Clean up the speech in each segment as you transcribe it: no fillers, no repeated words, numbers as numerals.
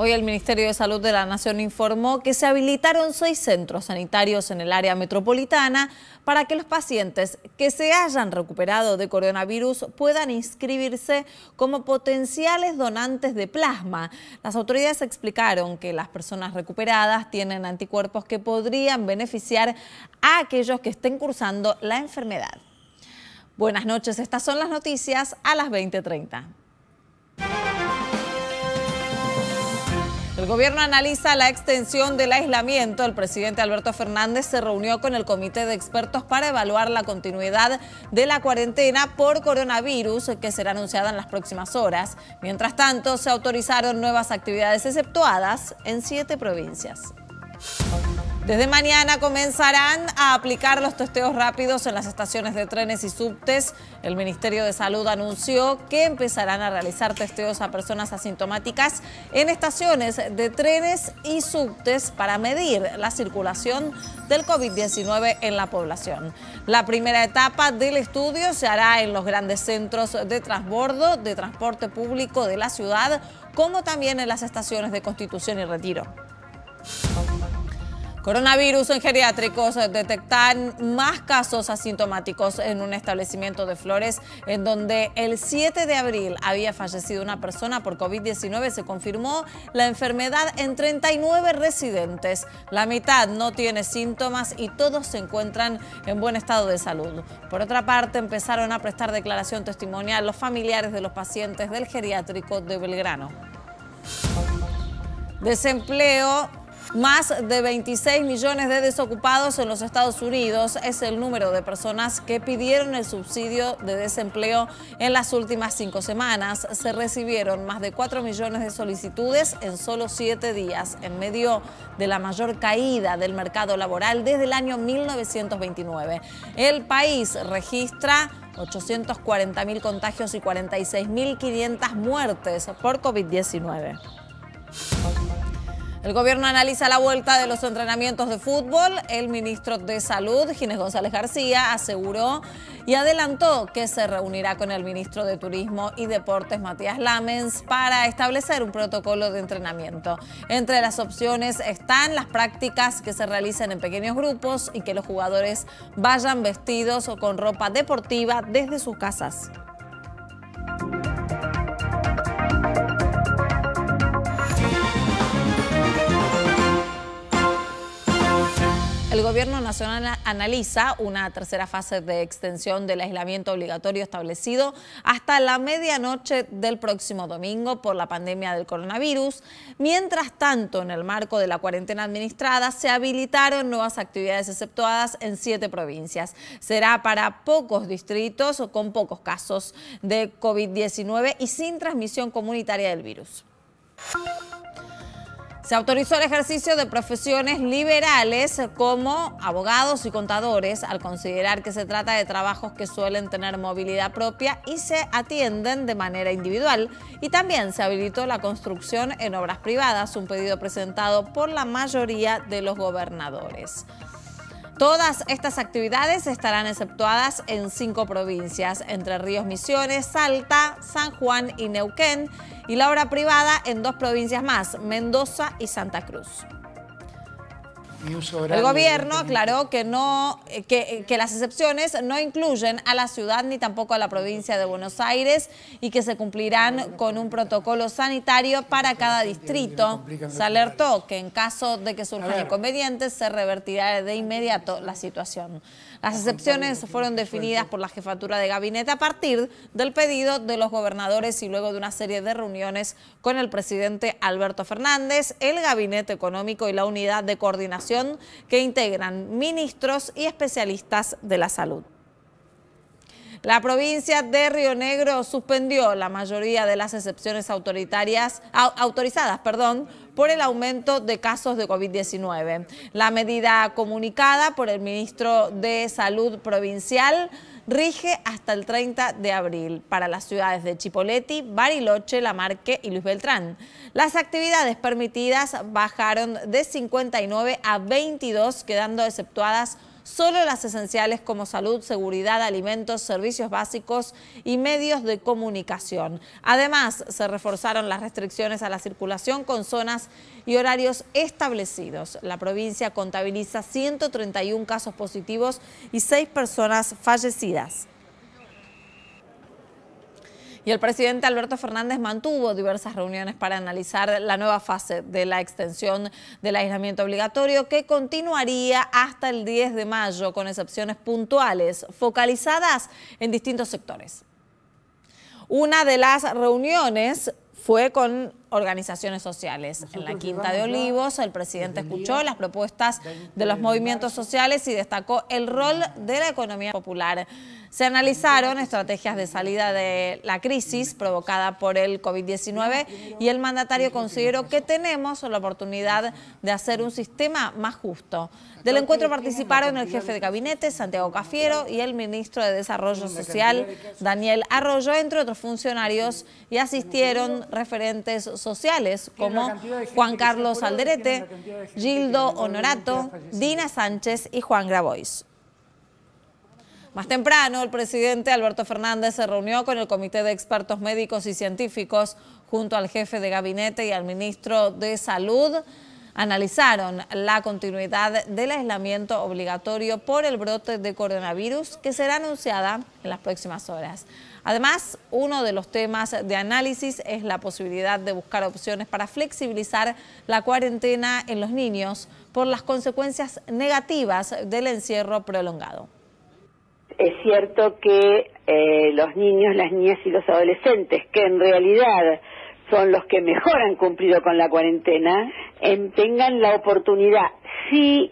Hoy el Ministerio de Salud de la Nación informó que se habilitaron 6 centros sanitarios en el área metropolitana para que los pacientes que se hayan recuperado de coronavirus puedan inscribirse como potenciales donantes de plasma. Las autoridades explicaron que las personas recuperadas tienen anticuerpos que podrían beneficiar a aquellos que estén cursando la enfermedad. Buenas noches, estas son las noticias a las 20:30. El gobierno analiza la extensión del aislamiento. El presidente Alberto Fernández se reunió con el comité de expertos para evaluar la continuidad de la cuarentena por coronavirus que será anunciada en las próximas horas. Mientras tanto, se autorizaron nuevas actividades exceptuadas en 7 provincias. Desde mañana comenzarán a aplicar los testeos rápidos en las estaciones de trenes y subtes. El Ministerio de Salud anunció que empezarán a realizar testeos a personas asintomáticas en estaciones de trenes y subtes para medir la circulación del COVID-19 en la población. La primera etapa del estudio se hará en los grandes centros de transbordo, de transporte público de la ciudad, como también en las estaciones de Constitución y Retiro. Coronavirus en geriátricos. Detectan más casos asintomáticos en un establecimiento de Flores, en donde el 7 de abril había fallecido una persona por COVID-19. Se confirmó la enfermedad en 39 residentes. La mitad no tiene síntomas y todos se encuentran en buen estado de salud. Por otra parte, empezaron a prestar declaración testimonial los familiares de los pacientes del geriátrico de Belgrano. Desempleo. Más de 26 millones de desocupados en los Estados Unidos es el número de personas que pidieron el subsidio de desempleo en las últimas 5 semanas. Se recibieron más de 4 millones de solicitudes en solo 7 días, en medio de la mayor caída del mercado laboral desde el año 1929. El país registra 840.000 contagios y 46.500 muertes por COVID-19. El gobierno analiza la vuelta de los entrenamientos de fútbol. El ministro de Salud, Ginés González García, aseguró y adelantó que se reunirá con el ministro de Turismo y Deportes, Matías Lamens, para establecer un protocolo de entrenamiento. Entre las opciones están las prácticas que se realicen en pequeños grupos y que los jugadores vayan vestidos o con ropa deportiva desde sus casas. El gobierno nacional analiza una tercera fase de extensión del aislamiento obligatorio establecido hasta la medianoche del próximo domingo por la pandemia del coronavirus. Mientras tanto, en el marco de la cuarentena administrada, se habilitaron nuevas actividades exceptuadas en 7 provincias. Será para pocos distritos o con pocos casos de COVID-19 y sin transmisión comunitaria del virus. Se autorizó el ejercicio de profesiones liberales como abogados y contadores al considerar que se trata de trabajos que suelen tener movilidad propia y se atienden de manera individual. Y también se habilitó la construcción en obras privadas, un pedido presentado por la mayoría de los gobernadores. Todas estas actividades estarán exceptuadas en 5 provincias, Entre Ríos, Misiones, Salta, San Juan y Neuquén, y la obra privada en 2 provincias más, Mendoza y Santa Cruz. El gobierno aclaró que las excepciones no incluyen a la ciudad ni tampoco a la provincia de Buenos Aires y que se cumplirán con un protocolo sanitario para cada distrito. Se alertó que en caso de que surjan inconvenientes se revertirá de inmediato la situación. Las excepciones fueron definidas por la jefatura de gabinete a partir del pedido de los gobernadores y luego de una serie de reuniones con el presidente Alberto Fernández, el Gabinete Económico y la Unidad de Coordinación que integran ministros y especialistas de la salud. La provincia de Río Negro suspendió la mayoría de las excepciones autorizadas por el aumento de casos de COVID-19. La medida comunicada por el ministro de Salud provincial rige hasta el 30 de abril para las ciudades de Chipoleti, Bariloche, Lamarque y Luis Beltrán. Las actividades permitidas bajaron de 59 a 22, quedando exceptuadas solo las esenciales como salud, seguridad, alimentos, servicios básicos y medios de comunicación. Además, se reforzaron las restricciones a la circulación con zonas y horarios establecidos. La provincia contabiliza 131 casos positivos y 6 personas fallecidas. Y el presidente Alberto Fernández mantuvo diversas reuniones para analizar la nueva fase de la extensión del aislamiento obligatorio que continuaría hasta el 10 de mayo con excepciones puntuales focalizadas en distintos sectores. Una de las reuniones fue con organizaciones sociales. En la Quinta de Olivos, el presidente escuchó las propuestas de los movimientos sociales y destacó el rol de la economía popular. Se analizaron estrategias de salida de la crisis provocada por el COVID-19 y el mandatario consideró que tenemos la oportunidad de hacer un sistema más justo. Del encuentro participaron el jefe de gabinete, Santiago Cafiero, y el ministro de Desarrollo Social, Daniel Arroyo, entre otros funcionarios, y asistieron referentes sociales como Juan Carlos Alderete, Gildo Honorato, Dina Sánchez y Juan Grabois. Más temprano, el presidente Alberto Fernández se reunió con el Comité de Expertos Médicos y Científicos junto al jefe de gabinete y al ministro de Salud. Analizaron la continuidad del aislamiento obligatorio por el brote de coronavirus que será anunciada en las próximas horas. Además, uno de los temas de análisis es la posibilidad de buscar opciones para flexibilizar la cuarentena en los niños por las consecuencias negativas del encierro prolongado. Es cierto que los niños, las niñas y los adolescentes, que en realidad son los que mejor han cumplido con la cuarentena, tengan la oportunidad, si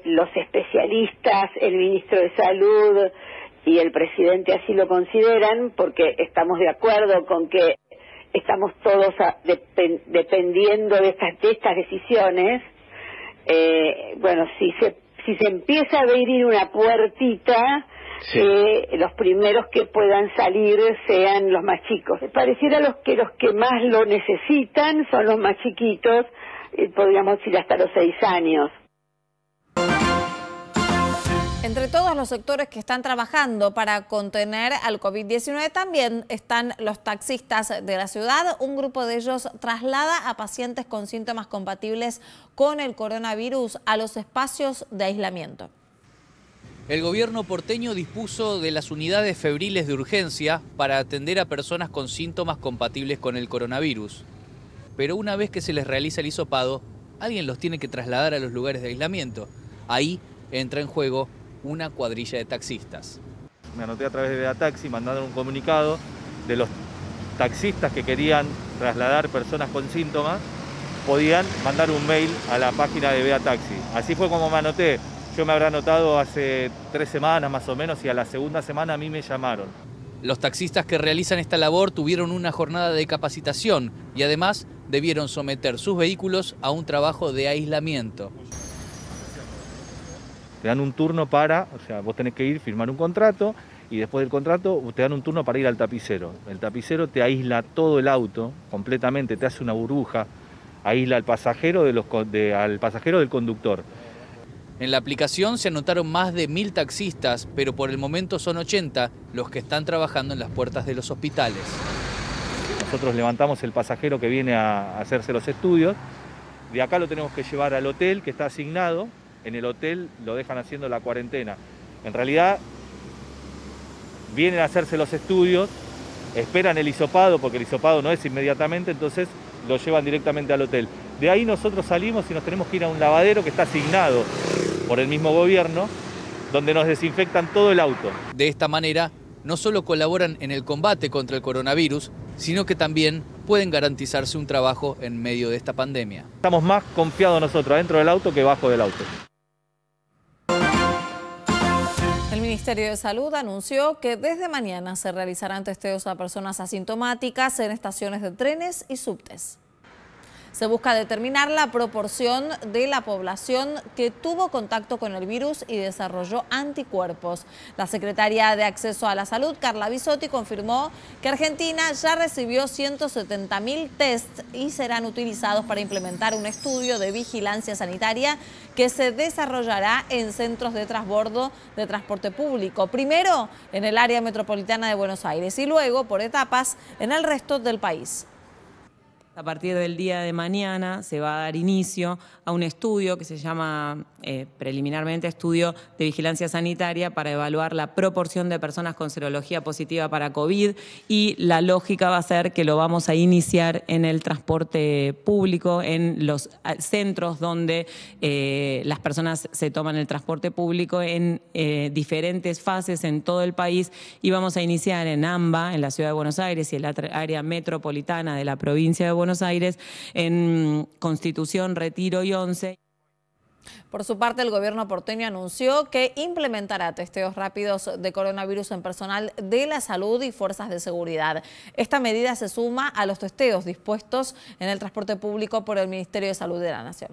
los especialistas, el ministro de Salud y el presidente así lo consideran, porque estamos de acuerdo con que estamos todos dependiendo de estas decisiones. Bueno, si se empieza a abrir una puertita, sí, los primeros que puedan salir sean los más chicos. Pareciera los que más lo necesitan son los más chiquitos, podríamos ir hasta los 6 años. Entre todos los sectores que están trabajando para contener al COVID-19 también están los taxistas de la ciudad. Un grupo de ellos traslada a pacientes con síntomas compatibles con el coronavirus a los espacios de aislamiento. El gobierno porteño dispuso de las unidades febriles de urgencia para atender a personas con síntomas compatibles con el coronavirus. Pero una vez que se les realiza el hisopado, alguien los tiene que trasladar a los lugares de aislamiento. Ahí entra en juego una cuadrilla de taxistas. Me anoté a través de Veataxi, mandaron un comunicado de los taxistas que querían trasladar personas con síntomas, podían mandar un mail a la página de Veataxi. Así fue como me anoté. Yo me habré anotado hace 3 semanas más o menos y a la segunda semana a mí me llamaron. Los taxistas que realizan esta labor tuvieron una jornada de capacitación y además debieron someter sus vehículos a un trabajo de aislamiento. Te dan un turno vos tenés que ir, firmar un contrato y después del contrato te dan un turno para ir al tapicero. El tapicero te aísla todo el auto completamente, te hace una burbuja, aísla al pasajero, al pasajero del conductor. En la aplicación se anotaron más de 1000 taxistas, pero por el momento son 80 los que están trabajando en las puertas de los hospitales. Nosotros levantamos el pasajero que viene a hacerse los estudios, de acá lo tenemos que llevar al hotel que está asignado, en el hotel lo dejan haciendo la cuarentena. En realidad vienen a hacerse los estudios, esperan el hisopado, porque el hisopado no es inmediatamente, entonces lo llevan directamente al hotel. De ahí nosotros salimos y nos tenemos que ir a un lavadero que está asignado por el mismo gobierno, donde nos desinfectan todo el auto. De esta manera, no solo colaboran en el combate contra el coronavirus, sino que también pueden garantizarse un trabajo en medio de esta pandemia. Estamos más confiados nosotros adentro del auto que abajo del auto. El Ministerio de Salud anunció que desde mañana se realizarán testeos a personas asintomáticas en estaciones de trenes y subtes. Se busca determinar la proporción de la población que tuvo contacto con el virus y desarrolló anticuerpos. La secretaria de Acceso a la Salud, Carla Bisotti, confirmó que Argentina ya recibió 170.000 tests y serán utilizados para implementar un estudio de vigilancia sanitaria que se desarrollará en centros de transbordo de transporte público. Primero en el área metropolitana de Buenos Aires y luego, por etapas, en el resto del país. A partir del día de mañana se va a dar inicio a un estudio que se llama preliminarmente Estudio de Vigilancia Sanitaria para evaluar la proporción de personas con serología positiva para COVID, y la lógica va a ser que lo vamos a iniciar en el transporte público, en los centros donde las personas se toman el transporte público en diferentes fases en todo el país, y vamos a iniciar en AMBA, en la Ciudad de Buenos Aires, y en la área metropolitana de la provincia de Buenos Aires, en Constitución, Retiro y 11. Por su parte, el gobierno porteño anunció que implementará testeos rápidos de coronavirus en personal de la salud y fuerzas de seguridad. Esta medida se suma a los testeos dispuestos en el transporte público por el Ministerio de Salud de la Nación.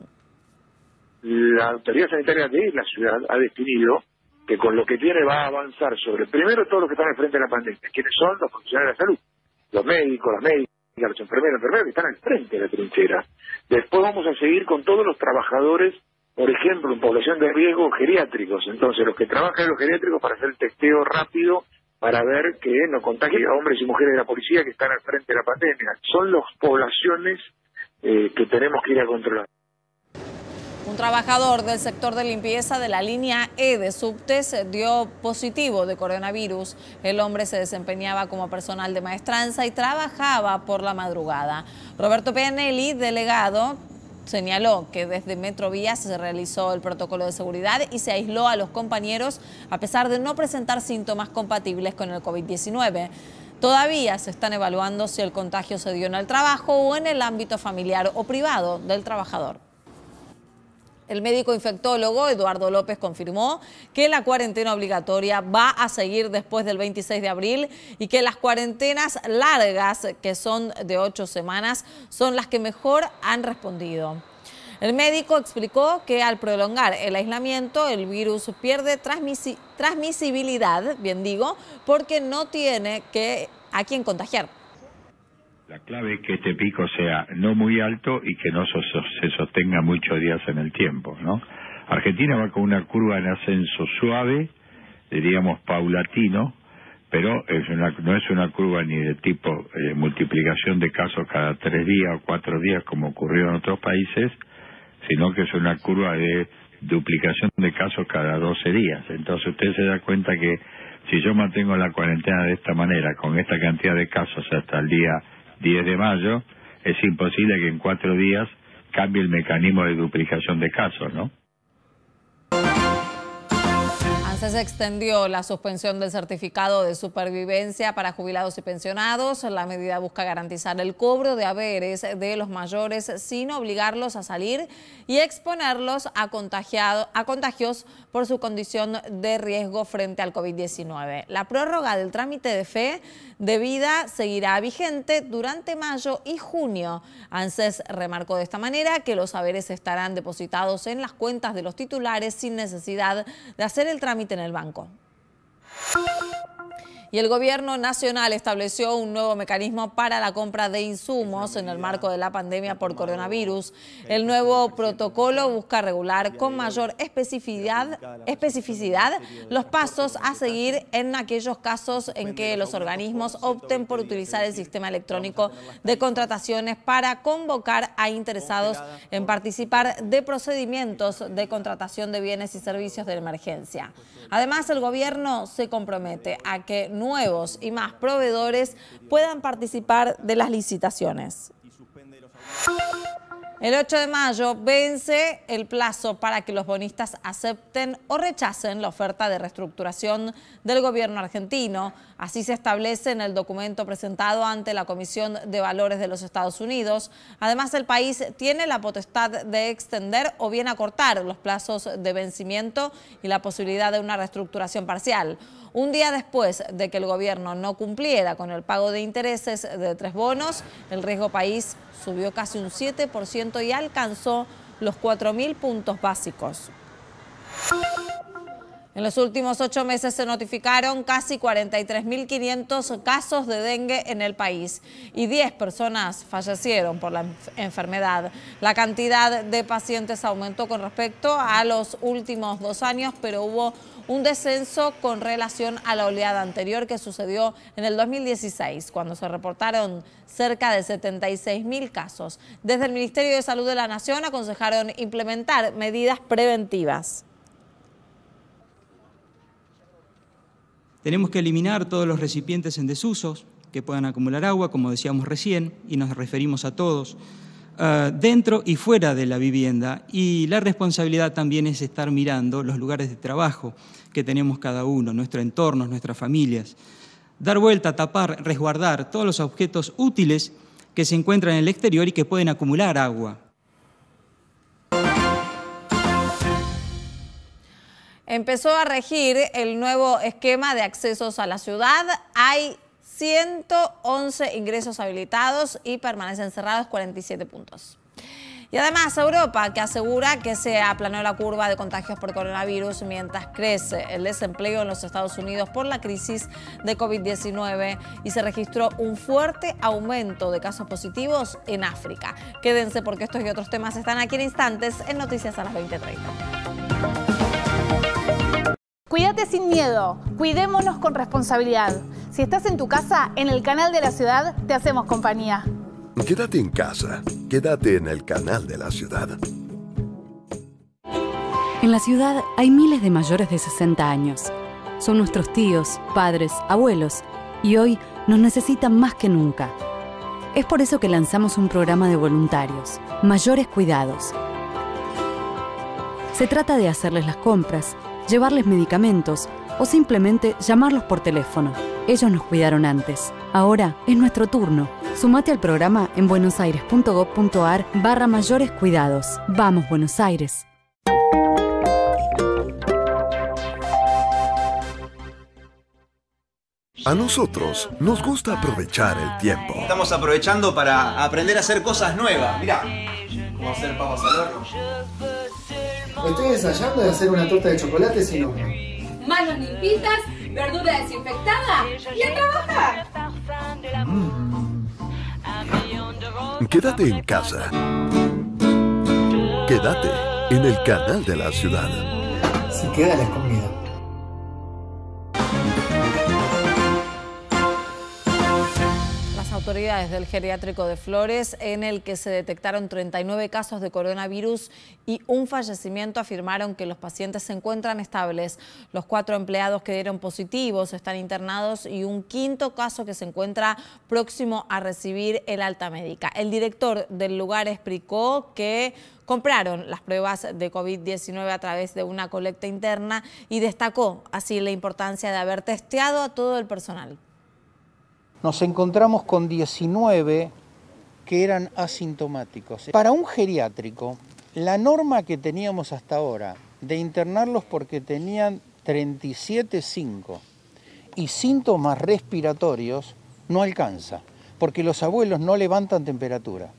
La Autoridad Sanitaria de la ciudad ha definido que con lo que tiene va a avanzar sobre, primero, todos los que están al frente de la pandemia. ¿Quiénes son? Los profesionales de la salud, los médicos, las médicas, los enfermeros que están al frente de la trinchera. Después vamos a seguir con todos los trabajadores, por ejemplo, en población de riesgo, geriátricos. Entonces, los que trabajan en los geriátricos para hacer el testeo rápido para ver que no contagie a hombres y mujeres de la policía que están al frente de la pandemia. Son las poblaciones que tenemos que ir a controlar. Un trabajador del sector de limpieza de la línea E de subtes dio positivo de coronavirus. El hombre se desempeñaba como personal de maestranza y trabajaba por la madrugada. Roberto Pianelli, delegado, señaló que desde Metrovías se realizó el protocolo de seguridad y se aisló a los compañeros a pesar de no presentar síntomas compatibles con el COVID-19. Todavía se están evaluando si el contagio se dio en el trabajo o en el ámbito familiar o privado del trabajador. El médico infectólogo Eduardo López confirmó que la cuarentena obligatoria va a seguir después del 26 de abril y que las cuarentenas largas, que son de 8 semanas, son las que mejor han respondido. El médico explicó que al prolongar el aislamiento, el virus pierde transmisibilidad, porque no tiene a quién contagiar. La clave es que este pico sea no muy alto y que no se sostenga muchos días en el tiempo, ¿no? Argentina va con una curva en ascenso suave, diríamos paulatino, pero no es una curva ni de tipo multiplicación de casos cada 3 días o 4 días como ocurrió en otros países, sino que es una curva de duplicación de casos cada 12 días. Entonces usted se da cuenta que si yo mantengo la cuarentena de esta manera, con esta cantidad de casos hasta el día 10 de mayo, es imposible que en 4 días cambie el mecanismo de duplicación de casos, ¿no? ANSES extendió la suspensión del certificado de supervivencia para jubilados y pensionados. La medida busca garantizar el cobro de haberes de los mayores sin obligarlos a salir y exponerlos a contagios por su condición de riesgo frente al COVID-19. La prórroga del trámite de fe de vida seguirá vigente durante mayo y junio. ANSES remarcó de esta manera que los haberes estarán depositados en las cuentas de los titulares sin necesidad de hacer el trámite en el banco. Y el gobierno nacional estableció un nuevo mecanismo para la compra de insumos en el marco de la pandemia por coronavirus. El nuevo protocolo busca regular con mayor especificidad los pasos a seguir en aquellos casos en que los organismos opten por utilizar el sistema electrónico de contrataciones para convocar a interesados en participar de procedimientos de contratación de bienes y servicios de emergencia. Además, el gobierno se compromete a que nuevos y más proveedores puedan participar de las licitaciones. El 8 de mayo vence el plazo para que los bonistas acepten o rechacen la oferta de reestructuración del gobierno argentino. Así se establece en el documento presentado ante la Comisión de Valores de los Estados Unidos. Además, el país tiene la potestad de extender o bien acortar los plazos de vencimiento y la posibilidad de una reestructuración parcial. Un día después de que el gobierno no cumpliera con el pago de intereses de 3 bonos, el riesgo país subió casi un 7% y alcanzó los 4.000 puntos básicos. En los últimos 8 meses se notificaron casi 43.500 casos de dengue en el país y 10 personas fallecieron por la enfermedad. La cantidad de pacientes aumentó con respecto a los últimos 2 años, pero hubo un descenso con relación a la oleada anterior que sucedió en el 2016, cuando se reportaron cerca de 76.000 casos. Desde el Ministerio de Salud de la Nación aconsejaron implementar medidas preventivas. Tenemos que eliminar todos los recipientes en desuso que puedan acumular agua, como decíamos recién, y nos referimos a todos, dentro y fuera de la vivienda. Y la responsabilidad también es estar mirando los lugares de trabajo que tenemos cada uno, nuestro entorno, nuestras familias. Dar vuelta, tapar, resguardar todos los objetos útiles que se encuentran en el exterior y que pueden acumular agua. Empezó a regir el nuevo esquema de accesos a la ciudad. Hay 111 ingresos habilitados y permanecen cerrados 47 puntos. Y además Europa, que asegura que se aplanó la curva de contagios por coronavirus mientras crece el desempleo en los Estados Unidos por la crisis de COVID-19 y se registró un fuerte aumento de casos positivos en África. Quédense porque estos y otros temas están aquí en instantes en Noticias a las 20:30. Cuídate sin miedo, cuidémonos con responsabilidad. Si estás en tu casa, en el canal de la ciudad, te hacemos compañía. Quédate en casa, quédate en el canal de la ciudad. En la ciudad hay miles de mayores de 60 años. Son nuestros tíos, padres, abuelos, y hoy nos necesitan más que nunca. Es por eso que lanzamos un programa de voluntarios, Mayores Cuidados. Se trata de hacerles las compras, llevarles medicamentos o simplemente llamarlos por teléfono. Ellos nos cuidaron antes. Ahora es nuestro turno. Sumate al programa en buenosaires.gov.ar/mayores cuidados. Vamos, Buenos Aires. A nosotros nos gusta aprovechar el tiempo. Estamos aprovechando para aprender a hacer cosas nuevas. Mirá, cómo hacer papas al horno. Estoy ensayando de hacer una torta de chocolate sin horno. Manos limpitas, verdura desinfectada y a trabajar. Quédate en casa. Quédate en el canal de la ciudad. Si queda la comida. Autoridades del geriátrico de Flores, en el que se detectaron 39 casos de coronavirus y un fallecimiento, afirmaron que los pacientes se encuentran estables. Los 4 empleados que dieron positivos están internados y un 5.º caso que se encuentra próximo a recibir el alta médica. El director del lugar explicó que compraron las pruebas de COVID-19 a través de una colecta interna y destacó así la importancia de haber testeado a todo el personal. Nos encontramos con 19 que eran asintomáticos. Para un geriátrico, la norma que teníamos hasta ahora de internarlos porque tenían 37,5 y síntomas respiratorios no alcanza, porque los abuelos no levantan temperatura.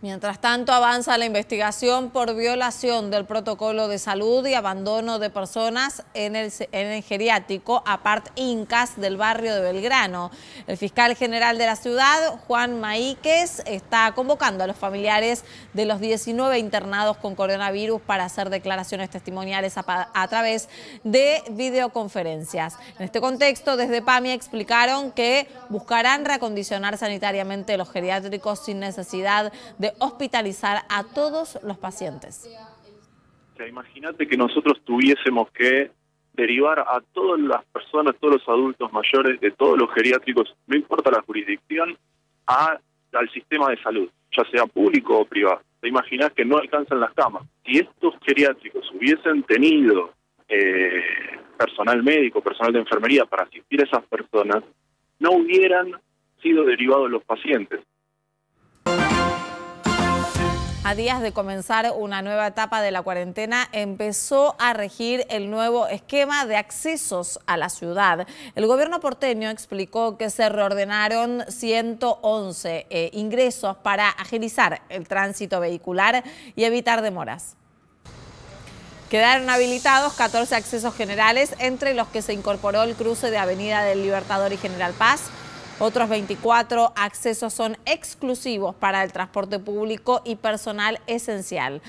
Mientras tanto, avanza la investigación por violación del protocolo de salud y abandono de personas en el geriátrico Apart Incas del barrio de Belgrano. El fiscal general de la ciudad, Juan Maíquez, está convocando a los familiares de los 19 internados con coronavirus para hacer declaraciones testimoniales a través de videoconferencias. En este contexto, desde PAMI explicaron que buscarán reacondicionar sanitariamente los geriátricos sin necesidad de hospitalizar a todos los pacientes. O sea, imagínate que nosotros tuviésemos que derivar a todas las personas, todos los adultos mayores de todos los geriátricos, no importa la jurisdicción, al sistema de salud, ya sea público o privado. Te imaginas que no alcanzan las camas. Si estos geriátricos hubiesen tenido personal médico, personal de enfermería para asistir a esas personas, no hubieran sido derivados los pacientes. A días de comenzar una nueva etapa de la cuarentena, empezó a regir el nuevo esquema de accesos a la ciudad. El gobierno porteño explicó que se reordenaron 111 ingresos para agilizar el tránsito vehicular y evitar demoras. Quedaron habilitados 14 accesos generales, entre los que se incorporó el cruce de Avenida del Libertador y General Paz. Otros 24 accesos son exclusivos para el transporte público y personal esencial.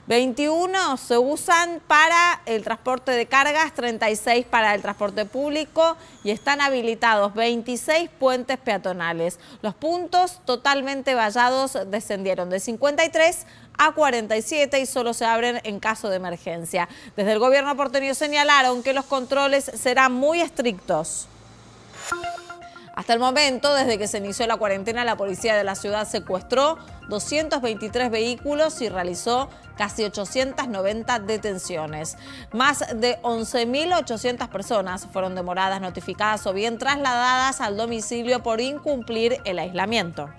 21 se usan para el transporte de cargas, 36 para el transporte público y están habilitados 26 puentes peatonales. Los puntos totalmente vallados descendieron de 53 a 47 y solo se abren en caso de emergencia. Desde el gobierno porteño señalaron que los controles serán muy estrictos. Hasta el momento, desde que se inició la cuarentena, la policía de la ciudad secuestró 223 vehículos y realizó casi 890 detenciones. Más de 11.800 personas fueron demoradas, notificadas o bien trasladadas al domicilio por incumplir el aislamiento.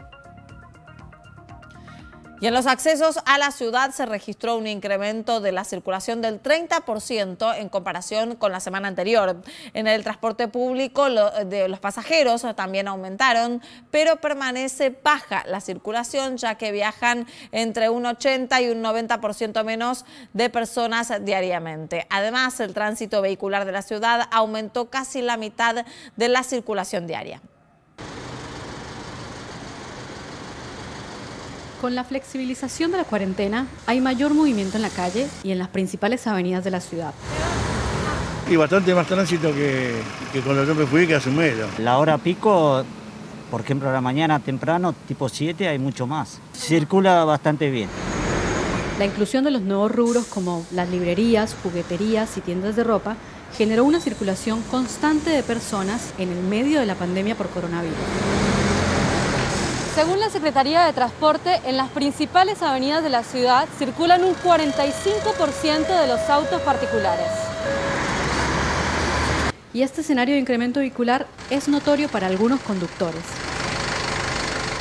Y en los accesos a la ciudad se registró un incremento de la circulación del 30% en comparación con la semana anterior. En el transporte público los pasajeros también aumentaron, pero permanece baja la circulación, ya que viajan entre un 80 y un 90% menos de personas diariamente. Además, el tránsito vehicular de la ciudad aumentó casi la mitad de la circulación diaria. Con la flexibilización de la cuarentena, hay mayor movimiento en la calle y en las principales avenidas de la ciudad. Y bastante más tránsito que cuando yo me fui, que hace un mes. La hora pico, por ejemplo, la mañana temprano, tipo 7, hay mucho más. Circula bastante bien. La inclusión de los nuevos rubros como las librerías, jugueterías y tiendas de ropa generó una circulación constante de personas en el medio de la pandemia por coronavirus. Según la Secretaría de Transporte, en las principales avenidas de la ciudad circulan un 45% de los autos particulares. Y este escenario de incremento vehicular es notorio para algunos conductores.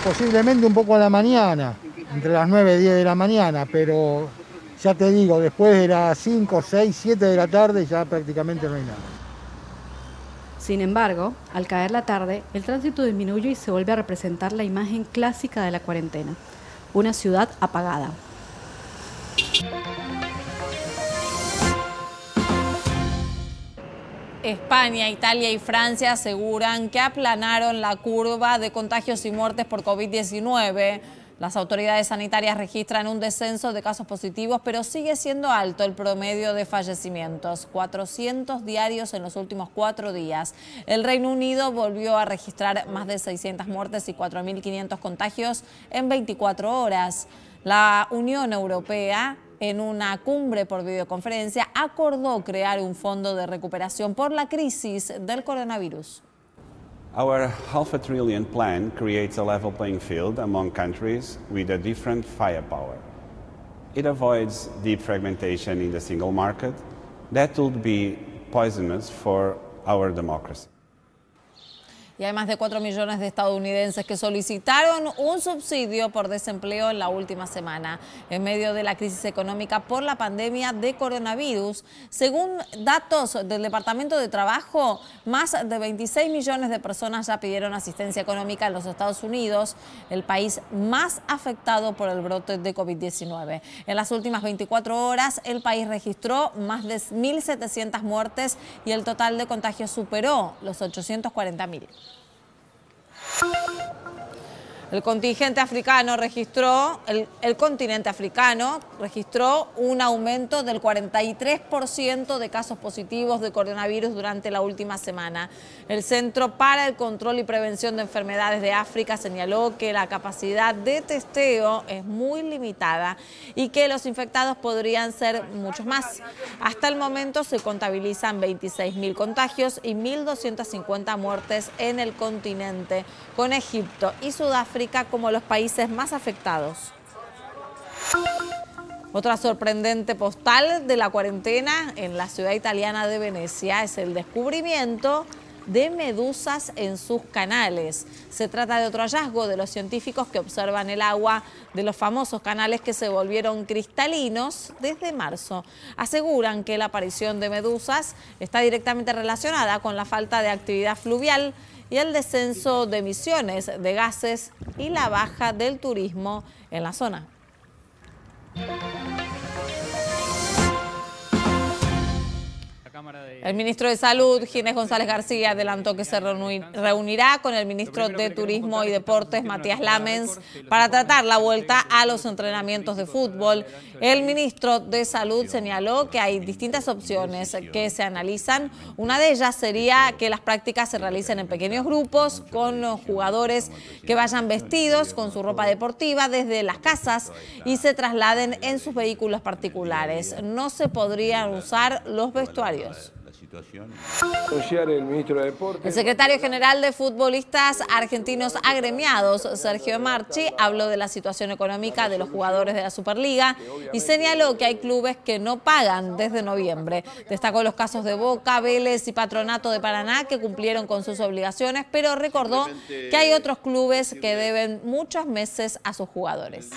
Posiblemente un poco a la mañana, entre las 9 y 10 de la mañana, pero ya te digo, después de las 5, 6, 7 de la tarde ya prácticamente no hay nada. Sin embargo, al caer la tarde, el tránsito disminuye y se vuelve a representar la imagen clásica de la cuarentena, una ciudad apagada. España, Italia y Francia aseguran que aplanaron la curva de contagios y muertes por COVID-19. Las autoridades sanitarias registran un descenso de casos positivos, pero sigue siendo alto el promedio de fallecimientos, 400 diarios en los últimos 4 días. El Reino Unido volvió a registrar más de 600 muertes y 4.500 contagios en 24 horas. La Unión Europea, en una cumbre por videoconferencia, acordó crear un fondo de recuperación por la crisis del coronavirus. Our $500 billion plan creates a level playing field among countries with a different firepower. It avoids deep fragmentation in the single market that would be poisonous for our democracy. Y hay más de 4 millones de estadounidenses que solicitaron un subsidio por desempleo en la última semana, en medio de la crisis económica por la pandemia de coronavirus. Según datos del Departamento de Trabajo, más de 26 millones de personas ya pidieron asistencia económica en los Estados Unidos, el país más afectado por el brote de COVID-19. En las últimas 24 horas, el país registró más de 1.700 muertes y el total de contagios superó los 840.000. El continente africano registró un aumento del 43% de casos positivos de coronavirus durante la última semana. El Centro para el Control y Prevención de Enfermedades de África señaló que la capacidad de testeo es muy limitada y que los infectados podrían ser muchos más. Hasta el momento se contabilizan 26.000 contagios y 1.250 muertes en el continente, con Egipto y Sudáfrica como los países más afectados. Otra sorprendente postal de la cuarentena en la ciudad italiana de Venecia es el descubrimiento de medusas en sus canales. Se trata de otro hallazgo de los científicos que observan el agua de los famosos canales que se volvieron cristalinos desde marzo. Aseguran que la aparición de medusas está directamente relacionada con la falta de actividad fluvial y el descenso de emisiones de gases y la baja del turismo en la zona. El ministro de Salud, Ginés González García, adelantó que se reunirá con el ministro de Turismo y Deportes, Matías Lamens, para tratar la vuelta a los entrenamientos de fútbol. El ministro de Salud señaló que hay distintas opciones que se analizan. Una de ellas sería que las prácticas se realicen en pequeños grupos, con jugadores que vayan vestidos con su ropa deportiva desde las casas y se trasladen en sus vehículos particulares. No se podrían usar los vestuarios. El secretario general de futbolistas argentinos agremiados, Sergio Marchi, habló de la situación económica de los jugadores de la Superliga y señaló que hay clubes que no pagan desde noviembre. Destacó los casos de Boca, Vélez y Patronato de Paraná que cumplieron con sus obligaciones, pero recordó que hay otros clubes que deben muchos meses a sus jugadores.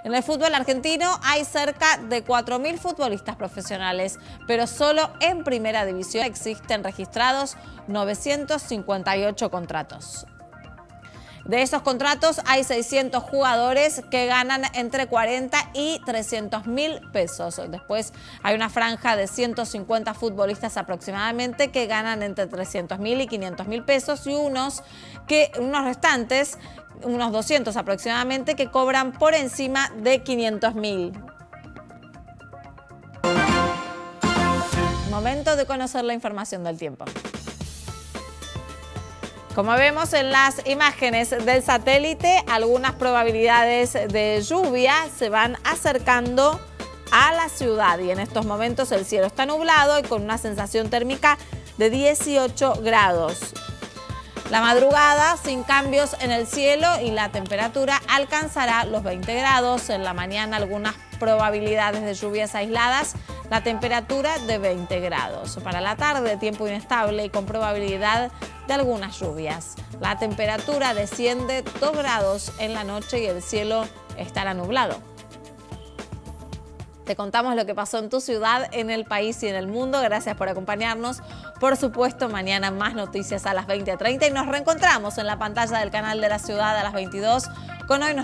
En el fútbol argentino hay cerca de 4.000 futbolistas profesionales, pero solo en primera división existen registrados 958 contratos. De esos contratos hay 600 jugadores que ganan entre 40 y 300.000 pesos. Después hay una franja de 150 futbolistas aproximadamente que ganan entre 300.000 y 500.000 pesos y unos restantes, unos 200 aproximadamente, que cobran por encima de 500.000. Momento de conocer la información del tiempo. Como vemos en las imágenes del satélite, algunas probabilidades de lluvia se van acercando a la ciudad y en estos momentos el cielo está nublado y con una sensación térmica de 18 grados. La madrugada sin cambios en el cielo y la temperatura alcanzará los 20 grados. En la mañana algunas probabilidades de lluvias aisladas, la temperatura de 20 grados. Para la tarde tiempo inestable y con probabilidad de algunas lluvias. La temperatura desciende 2 grados en la noche y el cielo estará nublado. Te contamos lo que pasó en tu ciudad, en el país y en el mundo. Gracias por acompañarnos. Por supuesto, mañana más noticias a las 20:30 y nos reencontramos en la pantalla del canal de la ciudad a las 22 con Hoy